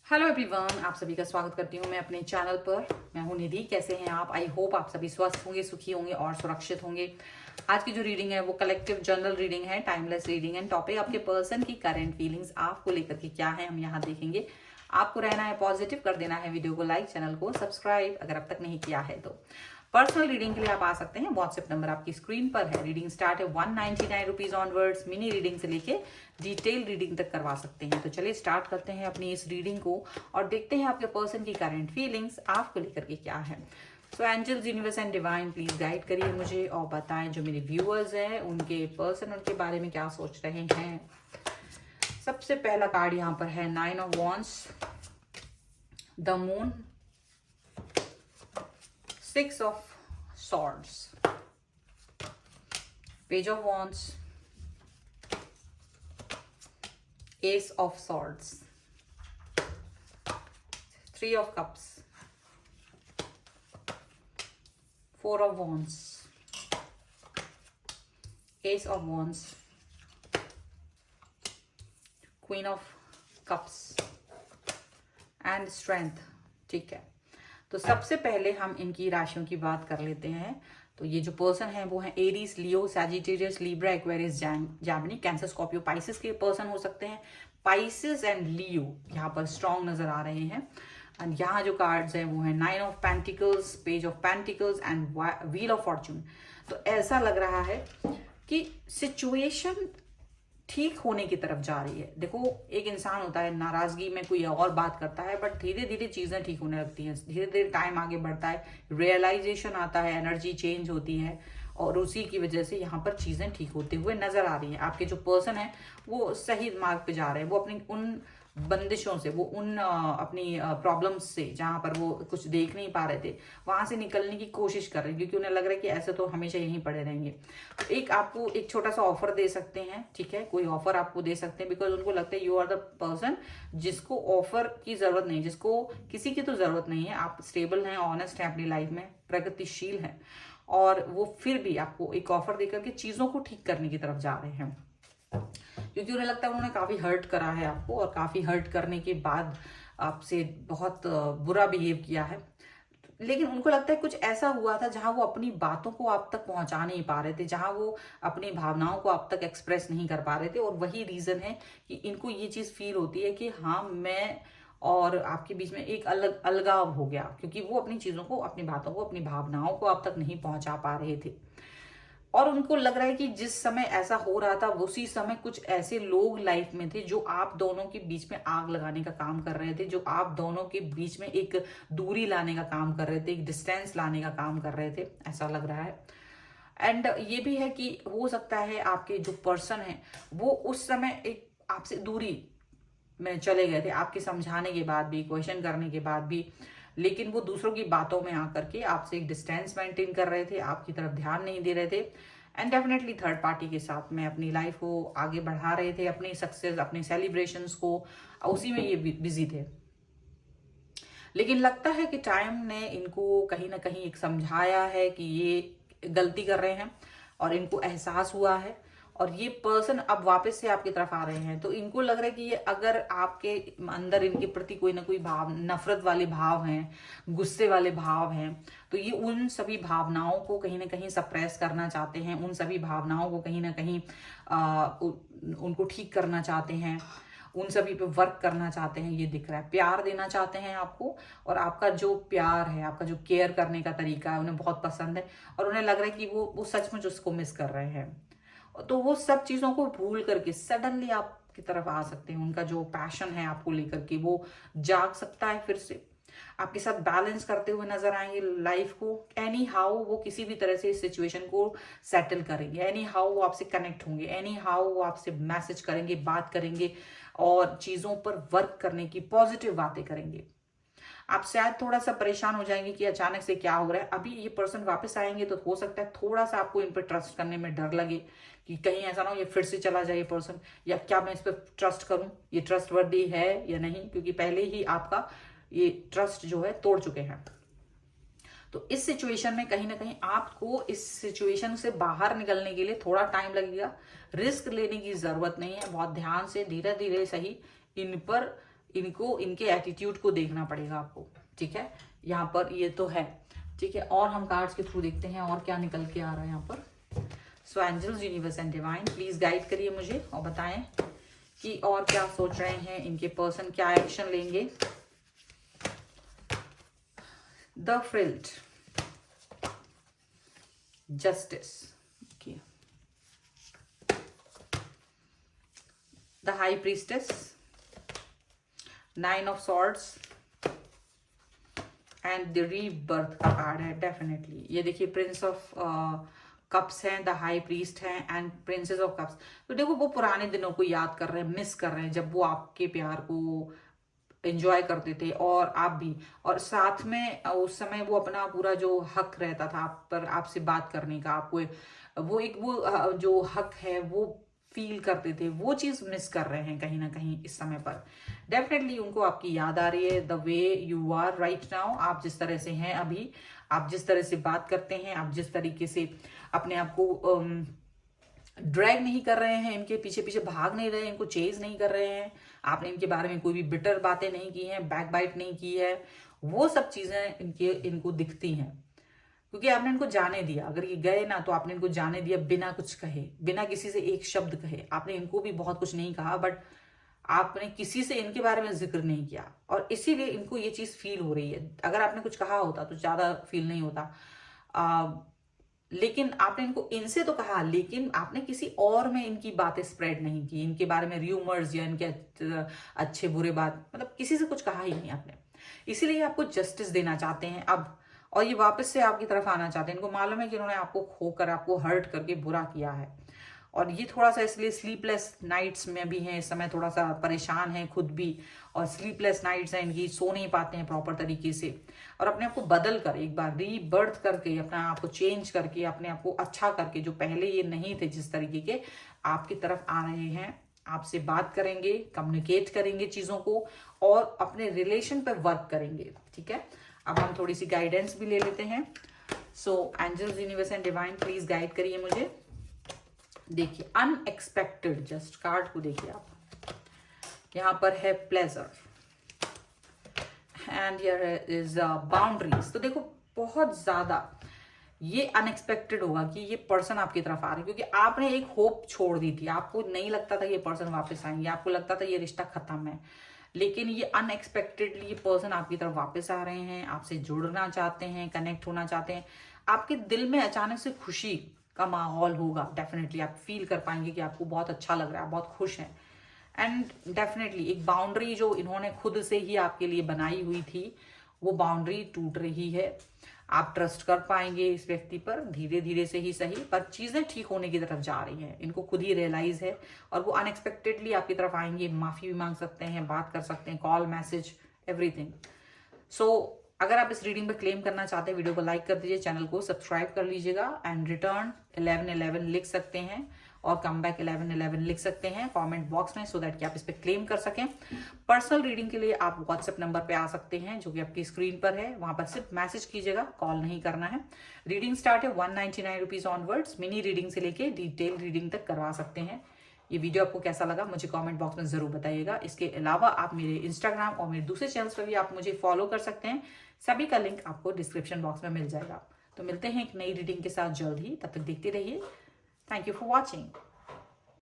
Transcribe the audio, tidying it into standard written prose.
Hello everyone, आप सभी का स्वागत करती हूँ मैं अपने चैनल पर। मैं हूँ निधि। कैसे हैं आप? आई होप आप सभी स्वस्थ होंगे, सुखी होंगे और सुरक्षित होंगे। आज की जो रीडिंग है वो कलेक्टिव जनरल रीडिंग है, टाइमलेस रीडिंग है। टॉपिक आपके पर्सन की करंट फीलिंग्स आपको लेकर के क्या है हम यहाँ देखेंगे। आपको रहना है पॉजिटिव, कर देना है वीडियो को लाइक, चैनल को सब्सक्राइब अगर अब तक नहीं किया है तो। पर्सनल रीडिंग के लिए आप आ सकते हैं, व्हाट्सएप नंबर आपकी स्क्रीन पर है। रीडिंग स्टार्ट है 199 रुपीज ऑनवर्ड्स। मिनी रीडिंग से लेके डिटेल रीडिंग तक करवा सकते हैं। तो चलिए स्टार्ट करते हैं अपनी इस रीडिंग को और देखते हैं आपके पर्सन की करंट फीलिंग्स आपको लेकर के क्या है। So angels, universe and divine please guide करिए मुझे और बताएं जो मेरे व्यूअर्स हैं उनके पर्सन उनके बारे में क्या सोच रहे हैं। सबसे पहला कार्ड यहाँ पर है 9 of wands, the moon, 6 of swords, page of wands, ace of swords, 3 of cups, 4 of wands, ace of wands, queen of cups and strength। ठीक है, तो सबसे पहले हम इनकी राशियों की बात कर लेते हैं। तो ये जो पर्सन है वो है Aries, Leo, Sagittarius, Libra, Aquarius, Gemini, Cancer, Scorpio, Pisces के पर्सन हो सकते हैं। पाइसिस एंड लियो यहाँ पर स्ट्रॉन्ग नजर आ रहे हैं। एंड यहाँ जो कार्ड्स हैं वो है 9 of pentacles, page of pentacles and wheel of Fortune. तो ऐसा लग रहा है कि सिचुएशन ठीक होने की तरफ जा रही है। देखो, एक इंसान होता है नाराजगी में कोई और बात करता है, बट धीरे धीरे चीजें ठीक होने लगती हैं। धीरे धीरे टाइम आगे बढ़ता है, रियलाइजेशन आता है, एनर्जी चेंज होती है और उसी की वजह से यहाँ पर चीजें ठीक होते हुए नजर आ रही हैं। आपके जो पर्सन है वो सही मार्ग पे जा रहे हैं। वो अपनी उन बंदिशों से, वो उन अपनी प्रॉब्लम्स से जहां पर वो कुछ देख नहीं पा रहे थे वहां से निकलने की कोशिश कर रहे हैं, क्योंकि उन्हें लग रहा है कि ऐसे तो हमेशा यहीं पड़े रहेंगे। तो एक आपको एक छोटा सा ऑफर दे सकते हैं, ठीक है, कोई ऑफर आपको दे सकते हैं, बिकॉज उनको लगता है यू आर द पर्सन जिसको ऑफर की जरूरत नहीं, जिसको किसी की तो जरूरत नहीं है। आप स्टेबल हैं, ऑनेस्ट हैं अपनी लाइफ में, प्रगतिशील हैं और वो फिर भी आपको एक ऑफर देकर के चीजों को ठीक करने की तरफ जा रहे हैं, क्योंकि उन्हें लगता है उन्होंने काफी हर्ट करा है आपको और काफी हर्ट करने के बाद आपसे बहुत बुरा बिहेव किया है। लेकिन उनको लगता है कुछ ऐसा हुआ था जहां वो अपनी बातों को आप तक पहुंचा नहीं पा रहे थे, जहां वो अपनी भावनाओं को आप तक एक्सप्रेस नहीं कर पा रहे थे। और वही रीजन है कि इनको ये चीज फील होती है कि हाँ, मैं और आपके बीच में एक अलग अलगाव हो गया, क्योंकि वो अपनी चीजों को, अपनी बातों को, अपनी भावनाओं को आप तक नहीं पहुंचा पा रहे थे। और उनको लग रहा है कि जिस समय ऐसा हो रहा था उसी समय कुछ ऐसे लोग लाइफ में थे जो आप दोनों के बीच में आग लगाने का काम कर रहे थे, जो आप दोनों के बीच में एक दूरी लाने का काम कर रहे थे, एक डिस्टेंस लाने का काम कर रहे थे, ऐसा लग रहा है। एंड ये भी है कि हो सकता है आपके जो पर्सन है वो उस समय एक आपसे दूरी में चले गए थे, आपके समझाने के बाद भी, क्वेश्चन करने के बाद भी, लेकिन वो दूसरों की बातों में आकर के आपसे एक डिस्टेंस मेंटेन कर रहे थे, आपकी तरफ ध्यान नहीं दे रहे थे। एंड डेफिनेटली थर्ड पार्टी के साथ में अपनी लाइफ को आगे बढ़ा रहे थे, अपनी सक्सेस, अपनी सेलिब्रेशंस को, उसी में ये बिजी थे। लेकिन लगता है कि टाइम ने इनको कहीं ना कहीं एक समझाया है कि ये गलती कर रहे हैं और इनको एहसास हुआ है और ये पर्सन अब वापस से आपकी तरफ आ रहे हैं। तो इनको लग रहा है कि ये अगर आपके अंदर इनके प्रति कोई ना कोई भाव, नफरत वाले भाव हैं, गुस्से वाले भाव हैं, तो ये उन सभी भावनाओं को कहीं ना कहीं सप्रेस करना चाहते हैं, उन सभी भावनाओं को कहीं ना कहीं उनको ठीक करना चाहते हैं, उन सभी पे वर्क करना चाहते हैं। ये दिख रहा है, प्यार देना चाहते हैं आपको और आपका जो प्यार है, आपका जो केयर करने का तरीका है उन्हें बहुत पसंद है और उन्हें लग रहा है कि वो सचमुच उसको मिस कर रहे हैं। तो वो सब चीजों को भूल करके सडनली आपकी तरफ आ सकते हैं। उनका जो पैशन है आपको लेकर के वो जाग सकता है, फिर से आपके साथ बैलेंस करते हुए नजर आएंगे लाइफ को। एनी हाउ वो किसी भी तरह से इस सिचुएशन को सेटल करेंगे, एनी हाउ वो आपसे कनेक्ट होंगे, एनी हाउ वो आपसे मैसेज करेंगे, बात करेंगे और चीजों पर वर्क करने की पॉजिटिव बातें करेंगे। आप शायद थोड़ा सा परेशान हो जाएंगे कि अचानक से क्या हो रहा है। अभी ये पर्सन वापस आएंगे तो हो सकता है थोड़ा सा आपको इन पर ट्रस्ट करने में डर लगे कि कहीं ऐसा ना हो ये फिर से चला जाए ये पर्सन, या क्या मैं इस पर ट्रस्ट करूं, ये ट्रस्ट वर्दी है या नहीं, क्योंकि पहले ही आपका ये ट्रस्ट जो है तोड़ चुके हैं। तो इस सिचुएशन में कहीं ना कहीं आपको इस सिचुएशन से बाहर निकलने के लिए थोड़ा टाइम लगेगा। रिस्क लेने की जरूरत नहीं है, बहुत ध्यान से धीरे धीरे सही इन पर इनको इनके एटीट्यूड को देखना पड़ेगा आपको, ठीक है। यहाँ पर ये तो है, ठीक है। और हम कार्ड्स के थ्रू देखते हैं और क्या निकल के आ रहा है यहाँ पर। So angels, universe and divine, please guide करिए मुझे और बताएं कि और क्या सोच रहे हैं इनके पर्सन, क्या एक्शन लेंगे। The frilled, justice, the high priestess, 9 of swords and the rebirth का कार्ड है डेफिनेटली। ये देखिए प्रिंस ऑफ कप्स हैं, द हाई प्रीस्ट हैं एंड प्रिंसेस ऑफ कप्स। तो देखो वो पुराने दिनों को याद कर रहे हैं, मिस कर रहे हैं, जब वो आपके प्यार को एंजॉय करते थे और आप भी, और साथ में उस समय वो अपना पूरा जो हक रहता था आप पर, आपसे बात करने का, आपको वो जो हक है वो फील करते थे, वो चीज मिस कर रहे हैं कहीं ना कहीं इस समय पर। डेफिनेटली उनको आपकी याद आ रही है, the way you are right now, आप जिस तरह से हैं अभी, आप जिस तरह से बात करते हैं, आप जिस तरीके से अपने आप को ड्रैग नहीं कर रहे हैं, इनके पीछे पीछे भाग नहीं रहे हैं, इनको चेज नहीं कर रहे हैं, आपने इनके बारे में कोई भी बिटर बातें नहीं की हैं, बैक बाइट नहीं की है, वो सब चीजें इनको दिखती हैं क्योंकि आपने इनको जाने दिया। अगर ये गए ना तो आपने इनको जाने दिया बिना कुछ कहे, बिना किसी से एक शब्द कहे। आपने इनको भी बहुत कुछ नहीं कहा, बट आपने किसी से इनके बारे में जिक्र नहीं किया और इसीलिए इनको ये चीज फील हो रही है। अगर आपने कुछ कहा होता तो ज्यादा फील नहीं होता, लेकिन आपने इनको इनसे तो कहा, लेकिन आपने किसी और में इनकी बातें स्प्रेड नहीं की, इनके बारे में र्यूमर्स या इनके अच्छे बुरे बात, मतलब किसी से कुछ कहा ही नहीं आपने। इसीलिए आपको जस्टिस देना चाहते हैं अब, और ये वापस से आपकी तरफ आना चाहते हैं। इनको मालूम है कि इन्होंने आपको खोकर, आपको हर्ट करके बुरा किया है, और ये थोड़ा सा इसलिए स्लीपलेस नाइट्स में भी हैं इस समय, थोड़ा सा परेशान है खुद भी, और स्लीपलेस नाइट्स हैं इनकी, सो नहीं पाते हैं प्रॉपर तरीके से, और अपने आप को बदल कर एक बार रीबर्थ करके, अपने आप को चेंज करके, अपने आप को अच्छा करके, जो पहले ये नहीं थे जिस तरीके के, आपकी तरफ आ रहे हैं, आपसे बात करेंगे, कम्युनिकेट करेंगे चीजों को, और अपने रिलेशन पर वर्क करेंगे, ठीक है। अब हम थोड़ी सी गाइडेंस भी ले लेते हैं। So angels, universe and divine, please guide करिए मुझे। देखिए अनएक्सपेक्टेड, जस्ट कार्ड को देखिए आप, यहां पर है pleasure and here is boundaries. तो देखो बहुत ज्यादा ये अनएक्सपेक्टेड होगा कि ये पर्सन आपकी तरफ आ रहे हैं, क्योंकि आपने एक होप छोड़ दी थी, आपको नहीं लगता था ये पर्सन वापस आएंगे, आपको लगता था ये रिश्ता खत्म है, लेकिन ये अनएक्सपेक्टेडली ये पर्सन आपकी तरफ वापस आ रहे हैं, आपसे जुड़ना चाहते हैं, कनेक्ट होना चाहते हैं। आपके दिल में अचानक से खुशी का माहौल होगा, डेफिनेटली आप फील कर पाएंगे कि आपको बहुत अच्छा लग रहा है, बहुत खुश हैं। एंड डेफिनेटली एक बाउंड्री जो इन्होंने खुद से ही आपके लिए बनाई हुई थी, वो बाउंड्री टूट रही है। आप ट्रस्ट कर पाएंगे इस व्यक्ति पर, धीरे धीरे से ही सही, पर चीजें ठीक होने की तरफ जा रही हैं, इनको खुद ही रियलाइज है, और वो अनएक्सपेक्टेडली आपकी तरफ आएंगे, माफी भी मांग सकते हैं, बात कर सकते हैं, कॉल, मैसेज, एवरीथिंग। सो अगर आप इस रीडिंग पर क्लेम करना चाहते हैं, वीडियो को लाइक कर दीजिए, चैनल को सब्सक्राइब कर लीजिएगा, एंड रिटर्न 1111 लिख सकते हैं और कम बैक 1111 लिख सकते हैं कमेंट बॉक्स में, सो दैट कि आप इस पर क्लेम कर सकें। पर्सनल रीडिंग के लिए आप व्हाट्सएप नंबर पे आ सकते हैं जो कि आपकी स्क्रीन पर है, वहां पर सिर्फ मैसेज कीजिएगा, कॉल नहीं करना है। रीडिंग स्टार्ट है 199 रुपीज ऑनवर्ड्स, मिनी रीडिंग से लेके डिटेल रीडिंग तक करवा सकते हैं। ये वीडियो आपको कैसा लगा मुझे कमेंट बॉक्स में जरूर बताइएगा। इसके अलावा आप मेरे इंस्टाग्राम और मेरे दूसरे चैनल्स पर भी आप मुझे फॉलो कर सकते हैं, सभी का लिंक आपको डिस्क्रिप्शन बॉक्स में मिल जाएगा। तो मिलते हैं एक नई रीडिंग के साथ जल्द ही, तब तक देखते रहिए। Thank you for watching.